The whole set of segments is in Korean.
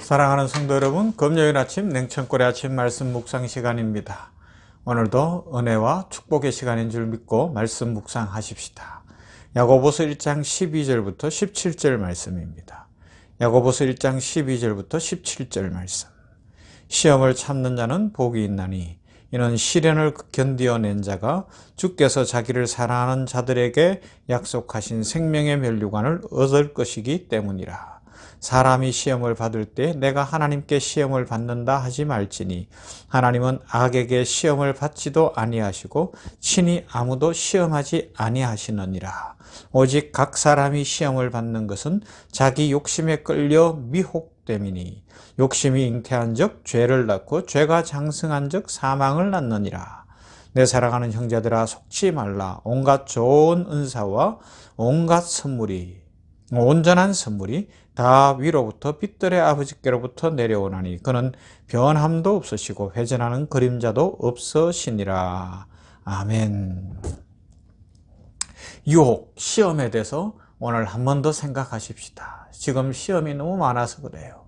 사랑하는 성도 여러분, 금요일 아침 냉천골의 아침 말씀 묵상 시간입니다. 오늘도 은혜와 축복의 시간인 줄 믿고 말씀 묵상하십시다. 야고보서 1장 12절부터 17절 말씀입니다. 야고보서 1장 12절부터 17절 말씀. 시험을 참는 자는 복이 있나니 이는 시련을 견디어낸 자가 주께서 자기를 사랑하는 자들에게 약속하신 생명의 면류관을 얻을 것이기 때문이라. 사람이 시험을 받을 때 내가 하나님께 시험을 받는다 하지 말지니 하나님은 악에게 시험을 받지도 아니하시고 친히 아무도 시험하지 아니하시느니라. 오직 각 사람이 시험을 받는 것은 자기 욕심에 끌려 미혹됨이니 욕심이 잉태한 적 죄를 낳고 죄가 장성한 적 사망을 낳느니라. 내 사랑하는 형제들아 속지 말라. 온갖 좋은 은사와 온갖 선물이 온전한 선물이 다 위로부터 빛들의 아버지께로부터 내려오나니 그는 변함도 없으시고 회전하는 그림자도 없으시니라. 아멘. 유혹, 시험에 대해서 오늘 한 번 더 생각하십시다. 지금 시험이 너무 많아서 그래요.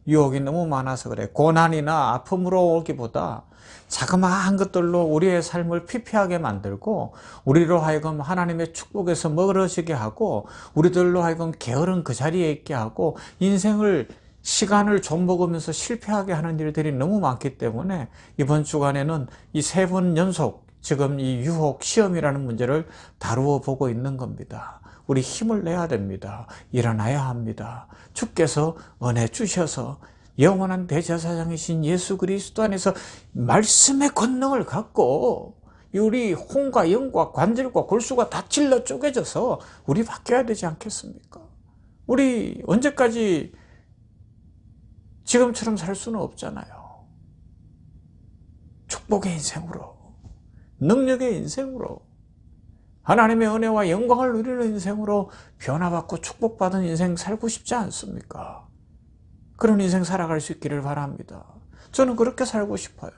유혹이 너무 많아서 그래. 고난이나 아픔으로 오기보다 자그마한 것들로 우리의 삶을 피폐하게 만들고 우리로 하여금 하나님의 축복에서 멀어지게 하고 우리들로 하여금 게으른 그 자리에 있게 하고 인생을 시간을 좀 먹으면서 실패하게 하는 일들이 너무 많기 때문에 이번 주간에는 이 3번 연속 지금 이 유혹 시험이라는 문제를 다루어 보고 있는 겁니다. 우리 힘을 내야 됩니다. 일어나야 합니다. 주께서 은혜 주셔서 영원한 대제사장이신 예수 그리스도 안에서 말씀의 권능을 갖고 우리 혼과 영과 관절과 골수가 다 찔러 쪼개져서 우리 바뀌어야 되지 않겠습니까? 우리 언제까지 지금처럼 살 수는 없잖아요. 축복의 인생으로, 능력의 인생으로, 하나님의 은혜와 영광을 누리는 인생으로 변화받고 축복받은 인생 살고 싶지 않습니까? 그런 인생 살아갈 수 있기를 바랍니다. 저는 그렇게 살고 싶어요.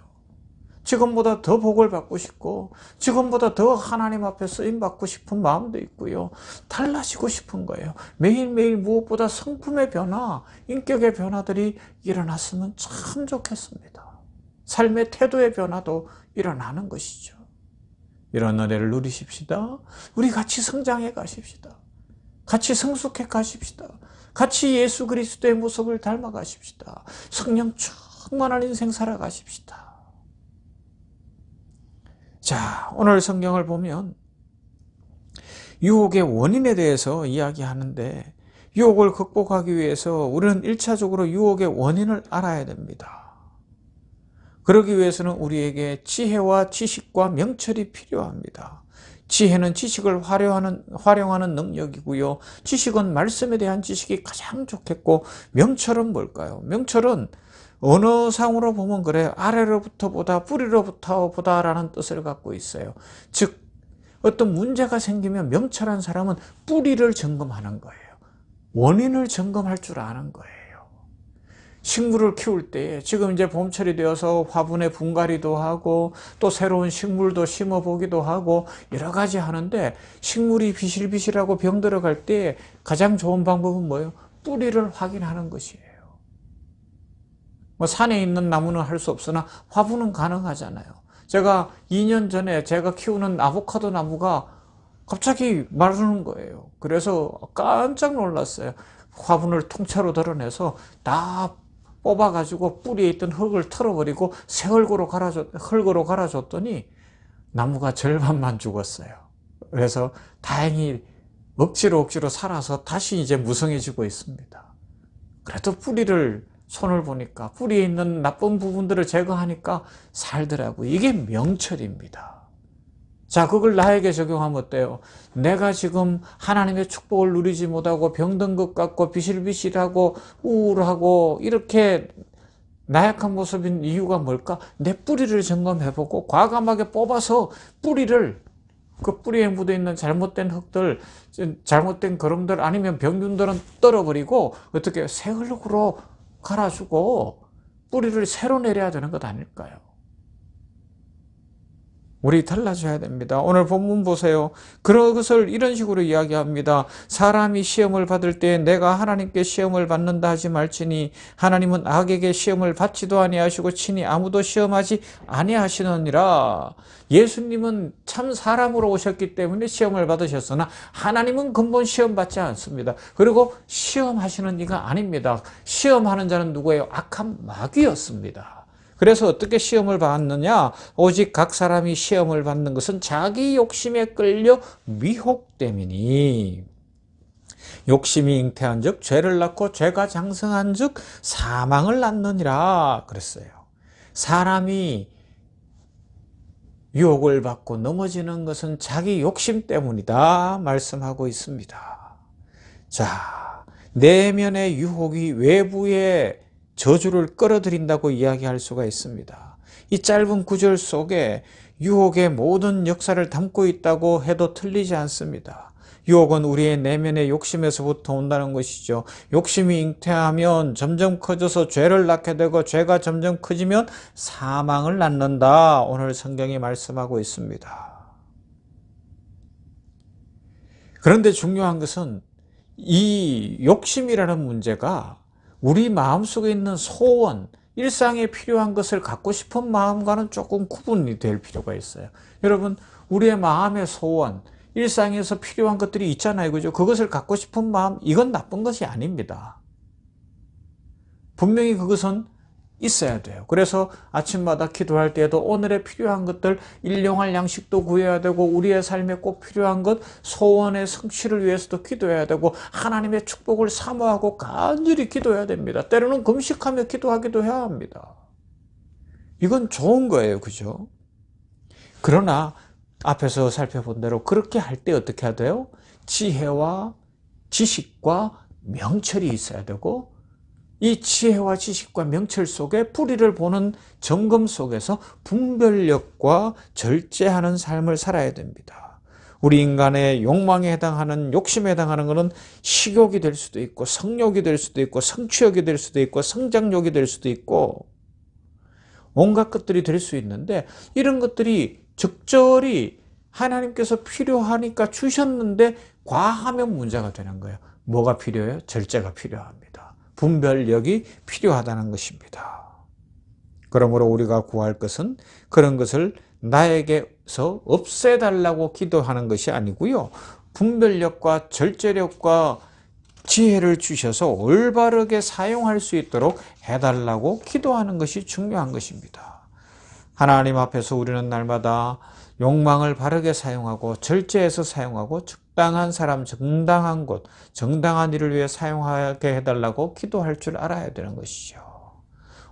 지금보다 더 복을 받고 싶고 지금보다 더 하나님 앞에 쓰임받고 싶은 마음도 있고요. 달라지고 싶은 거예요. 매일매일 무엇보다 성품의 변화, 인격의 변화들이 일어났으면 참 좋겠습니다. 삶의 태도의 변화도 일어나는 것이죠. 이런 은혜를 누리십시다. 우리 같이 성장해 가십시다. 같이 성숙해 가십시다. 같이 예수 그리스도의 모습을 닮아 가십시다. 성령 충만한 인생 살아가십시다. 자, 오늘 성경을 보면 유혹의 원인에 대해서 이야기하는데 유혹을 극복하기 위해서 우리는 1차적으로 유혹의 원인을 알아야 됩니다. 그러기 위해서는 우리에게 지혜와 지식과 명철이 필요합니다. 지혜는 지식을 활용하는 능력이고요. 지식은 말씀에 대한 지식이 가장 좋겠고 명철은 뭘까요? 명철은 언어상으로 보면 그래 아래로부터 보다 뿌리로부터 보다라는 뜻을 갖고 있어요. 즉 어떤 문제가 생기면 명철한 사람은 뿌리를 점검하는 거예요. 원인을 점검할 줄 아는 거예요. 식물을 키울 때 지금 이제 봄철이 되어서 화분에 분갈이도 하고 또 새로운 식물도 심어보기도 하고 여러 가지 하는데 식물이 비실비실하고 병들어갈 때 가장 좋은 방법은 뭐예요? 뿌리를 확인하는 것이에요. 뭐 산에 있는 나무는 할 수 없으나 화분은 가능하잖아요. 제가 2년 전에 제가 키우는 아보카도 나무가 갑자기 마르는 거예요. 그래서 깜짝 놀랐어요. 화분을 통째로 드러내서 다 뽑아가지고 뿌리에 있던 흙을 털어버리고 새 흙으로 갈아줬더니 나무가 절반만 죽었어요. 그래서 다행히 억지로 살아서 다시 이제 무성해지고 있습니다. 그래도 뿌리를 손을 보니까 뿌리에 있는 나쁜 부분들을 제거하니까 살더라고요. 이게 명철입니다. 자, 그걸 나에게 적용하면 어때요? 내가 지금 하나님의 축복을 누리지 못하고 병든 것 같고 비실비실하고 우울하고 이렇게 나약한 모습인 이유가 뭘까? 내 뿌리를 점검해보고 과감하게 뽑아서 그 뿌리에 묻어있는 잘못된 흙들, 잘못된 거름들 아니면 병균들은 떨어버리고 어떻게 새 흙으로 갈아주고 뿌리를 새로 내려야 되는 것 아닐까요? 우리 달라져야 됩니다. 오늘 본문 보세요. 그것을 이런 식으로 이야기합니다. 사람이 시험을 받을 때 내가 하나님께 시험을 받는다 하지 말지니 하나님은 악에게 시험을 받지도 아니하시고 친히 아무도 시험하지 아니하시느니라. 예수님은 참 사람으로 오셨기 때문에 시험을 받으셨으나 하나님은 근본 시험 받지 않습니다. 그리고 시험하시는 이가 아닙니다. 시험하는 자는 누구예요? 악한 마귀였습니다. 그래서 어떻게 시험을 받느냐? 오직 각 사람이 시험을 받는 것은 자기 욕심에 끌려 미혹됨이니 욕심이 잉태한 즉 죄를 낳고 죄가 장성한 즉 사망을 낳느니라 그랬어요. 사람이 유혹을 받고 넘어지는 것은 자기 욕심 때문이다 말씀하고 있습니다. 자, 내면의 유혹이 외부의 저주를 끌어들인다고 이야기할 수가 있습니다. 이 짧은 구절 속에 유혹의 모든 역사를 담고 있다고 해도 틀리지 않습니다. 유혹은 우리의 내면의 욕심에서부터 온다는 것이죠. 욕심이 잉태하면 점점 커져서 죄를 낳게 되고 죄가 점점 커지면 사망을 낳는다. 오늘 성경이 말씀하고 있습니다. 그런데 중요한 것은 이 욕심이라는 문제가 우리 마음속에 있는 소원, 일상에 필요한 것을 갖고 싶은 마음과는 조금 구분이 될 필요가 있어요. 여러분, 우리의 마음의 소원, 일상에서 필요한 것들이 있잖아요. 그죠? 그것을 갖고 싶은 마음, 이건 나쁜 것이 아닙니다. 분명히 그것은 있어야 돼요. 그래서 아침마다 기도할 때에도 오늘의 필요한 것들, 일용할 양식도 구해야 되고 우리의 삶에 꼭 필요한 것, 소원의 성취를 위해서도 기도해야 되고 하나님의 축복을 사모하고 간절히 기도해야 됩니다. 때로는 금식하며 기도하기도 해야 합니다. 이건 좋은 거예요. 그죠? 그러나 앞에서 살펴본 대로 그렇게 할 때 어떻게 해야 돼요? 지혜와 지식과 명철이 있어야 되고 이 지혜와 지식과 명철 속에 뿌리를 보는 점검 속에서 분별력과 절제하는 삶을 살아야 됩니다. 우리 인간의 욕망에 해당하는, 욕심에 해당하는 것은 식욕이 될 수도 있고 성욕이 될 수도 있고 성취욕이 될 수도 있고 성장욕이 될 수도 있고 온갖 것들이 될 수 있는데 이런 것들이 적절히 하나님께서 필요하니까 주셨는데 과하면 문제가 되는 거예요. 뭐가 필요해요? 절제가 필요합니다. 분별력이 필요하다는 것입니다. 그러므로 우리가 구할 것은 그런 것을 나에게서 없애달라고 기도하는 것이 아니고요. 분별력과 절제력과 지혜를 주셔서 올바르게 사용할 수 있도록 해달라고 기도하는 것이 중요한 것입니다. 하나님 앞에서 우리는 날마다 욕망을 바르게 사용하고 절제해서 사용하고 적당한 사람, 정당한 곳, 정당한 일을 위해 사용하게 해달라고 기도할 줄 알아야 되는 것이죠.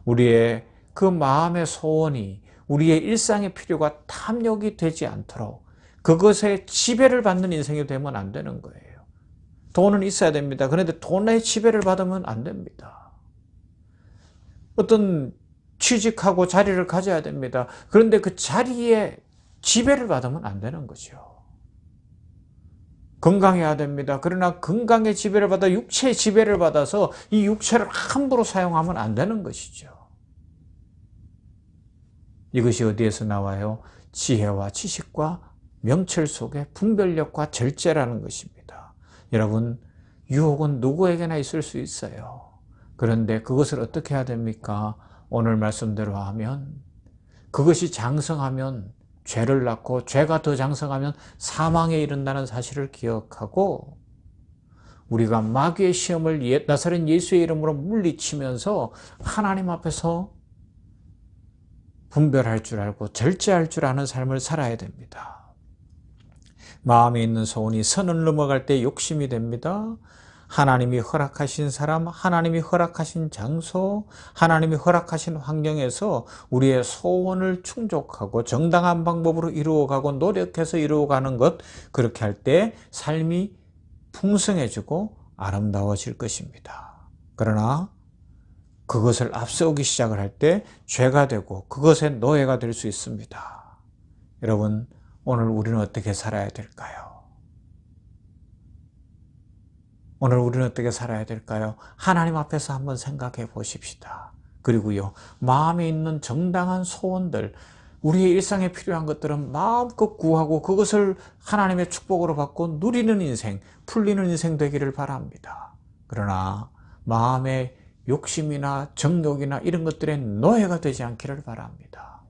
우리의 그 마음의 소원이 우리의 일상의 필요가 탐욕이 되지 않도록 그것에 지배를 받는 인생이 되면 안 되는 거예요. 돈은 있어야 됩니다. 그런데 돈의 지배를 받으면 안 됩니다. 어떤 취직하고 자리를 가져야 됩니다. 그런데 그 자리에 지배를 받으면 안 되는 거죠. 건강해야 됩니다. 그러나 건강의 지배를 받아 육체의 지배를 받아서 이 육체를 함부로 사용하면 안 되는 것이죠. 이것이 어디에서 나와요? 지혜와 지식과 명철 속에 분별력과 절제라는 것입니다. 여러분, 유혹은 누구에게나 있을 수 있어요. 그런데 그것을 어떻게 해야 됩니까? 오늘 말씀대로 하면 그것이 장성하면 죄를 낳고 죄가 더 장성하면 사망에 이른다는 사실을 기억하고 우리가 마귀의 시험을 나사렛 예수의 이름으로 물리치면서 하나님 앞에서 분별할 줄 알고 절제할 줄 아는 삶을 살아야 됩니다. 마음에 있는 소원이 선을 넘어갈 때 욕심이 됩니다. 하나님이 허락하신 사람, 하나님이 허락하신 장소, 하나님이 허락하신 환경에서 우리의 소원을 충족하고 정당한 방법으로 이루어가고 노력해서 이루어가는 것, 그렇게 할 때 삶이 풍성해지고 아름다워질 것입니다. 그러나 그것을 앞세우기 시작을 할 때 죄가 되고 그것의 노예가 될 수 있습니다. 여러분, 오늘 우리는 어떻게 살아야 될까요? 오늘 우리는 어떻게 살아야 될까요? 하나님 앞에서 한번 생각해 보십시다. 그리고요, 마음에 있는 정당한 소원들, 우리의 일상에 필요한 것들은 마음껏 구하고 그것을 하나님의 축복으로 받고 누리는 인생, 풀리는 인생 되기를 바랍니다. 그러나 마음의 욕심이나 정욕이나 이런 것들의 노예가 되지 않기를 바랍니다.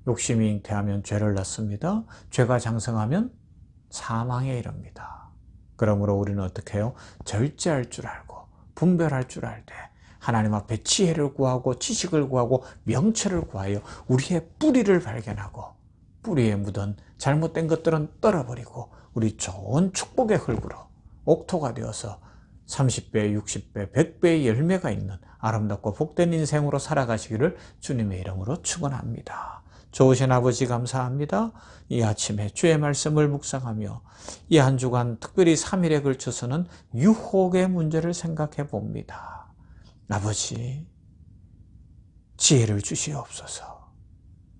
욕심이 잉태하면 죄를 낳습니다. 죄가 장성하면 사망에 이릅니다. 그러므로 우리는 어떻게 해요? 절제할 줄 알고 분별할 줄 알 때 하나님 앞에 지혜를 구하고 지식을 구하고 명철을 구하여 우리의 뿌리를 발견하고 뿌리에 묻은 잘못된 것들은 떨어버리고 우리 좋은 축복의 흙으로 옥토가 되어서 30배, 60배, 100배의 열매가 있는 아름답고 복된 인생으로 살아가시기를 주님의 이름으로 축원합니다. 좋으신 아버지 감사합니다. 이 아침에 주의 말씀을 묵상하며 이 한 주간 특별히 3일에 걸쳐서는 유혹의 문제를 생각해 봅니다. 아버지, 지혜를 주시옵소서.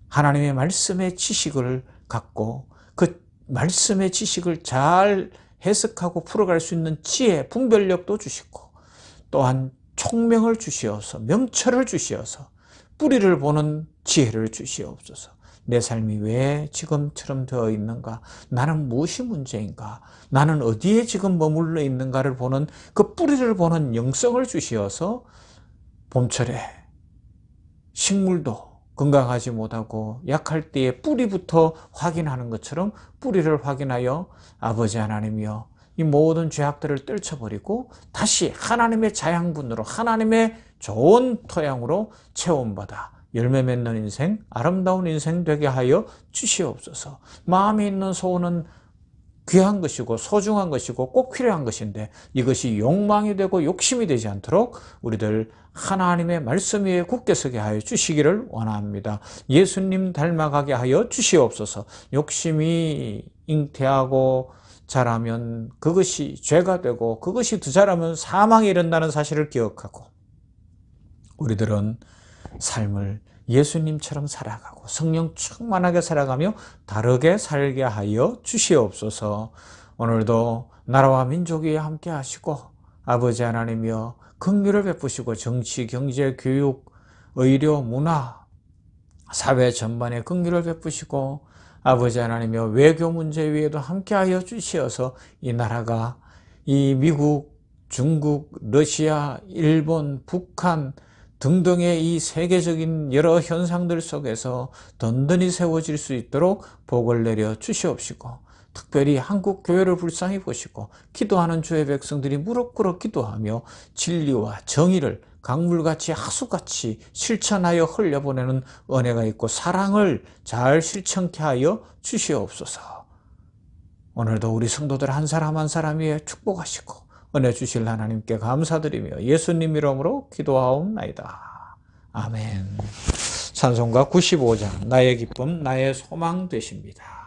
하나님의 말씀의 지식을 갖고 그 말씀의 지식을 잘 해석하고 풀어갈 수 있는 지혜, 분별력도 주시고 또한 총명을 주시어서 명철을 주시어서 뿌리를 보는 지혜를 주시옵소서. 내 삶이 왜 지금처럼 되어 있는가? 나는 무엇이 문제인가? 나는 어디에 지금 머물러 있는가를 보는 그 뿌리를 보는 영성을 주시어서 봄철에 식물도 건강하지 못하고 약할 때에 뿌리부터 확인하는 것처럼 뿌리를 확인하여 아버지 하나님이여 이 모든 죄악들을 떨쳐버리고 다시 하나님의 자양분으로 하나님의 좋은 토양으로 체험받아 열매 맺는 인생, 아름다운 인생 되게 하여 주시옵소서. 마음에 있는 소원은 귀한 것이고 소중한 것이고 꼭 필요한 것인데 이것이 욕망이 되고 욕심이 되지 않도록 우리들 하나님의 말씀 위에 굳게 서게 하여 주시기를 원합니다. 예수님 닮아가게 하여 주시옵소서. 욕심이 잉태하고 자라면 그것이 죄가 되고 그것이 더 자라면 사망에 이른다는 사실을 기억하고 우리들은 삶을 예수님처럼 살아가고 성령 충만하게 살아가며 다르게 살게 하여 주시옵소서. 오늘도 나라와 민족이 함께 하시고 아버지 하나님이여 긍휼을 베푸시고 정치, 경제, 교육, 의료, 문화, 사회 전반에 긍휼을 베푸시고 아버지 하나님이여 외교 문제 위에도 함께하여 주시어서 이 나라가 이 미국, 중국, 러시아, 일본, 북한 등등의 이 세계적인 여러 현상들 속에서 든든히 세워질 수 있도록 복을 내려 주시옵시고 특별히 한국 교회를 불쌍히 보시고 기도하는 주의 백성들이 무릎 꿇어 기도하며 진리와 정의를 강물같이 하수같이 실천하여 흘려보내는 은혜가 있고 사랑을 잘 실천케 하여 주시옵소서. 오늘도 우리 성도들 한 사람 한 사람 위에 축복하시고 은혜 주실 하나님께 감사드리며 예수님 이름으로 기도하옵나이다. 아멘. 찬송가 95장 나의 기쁨 나의 소망 되십니다.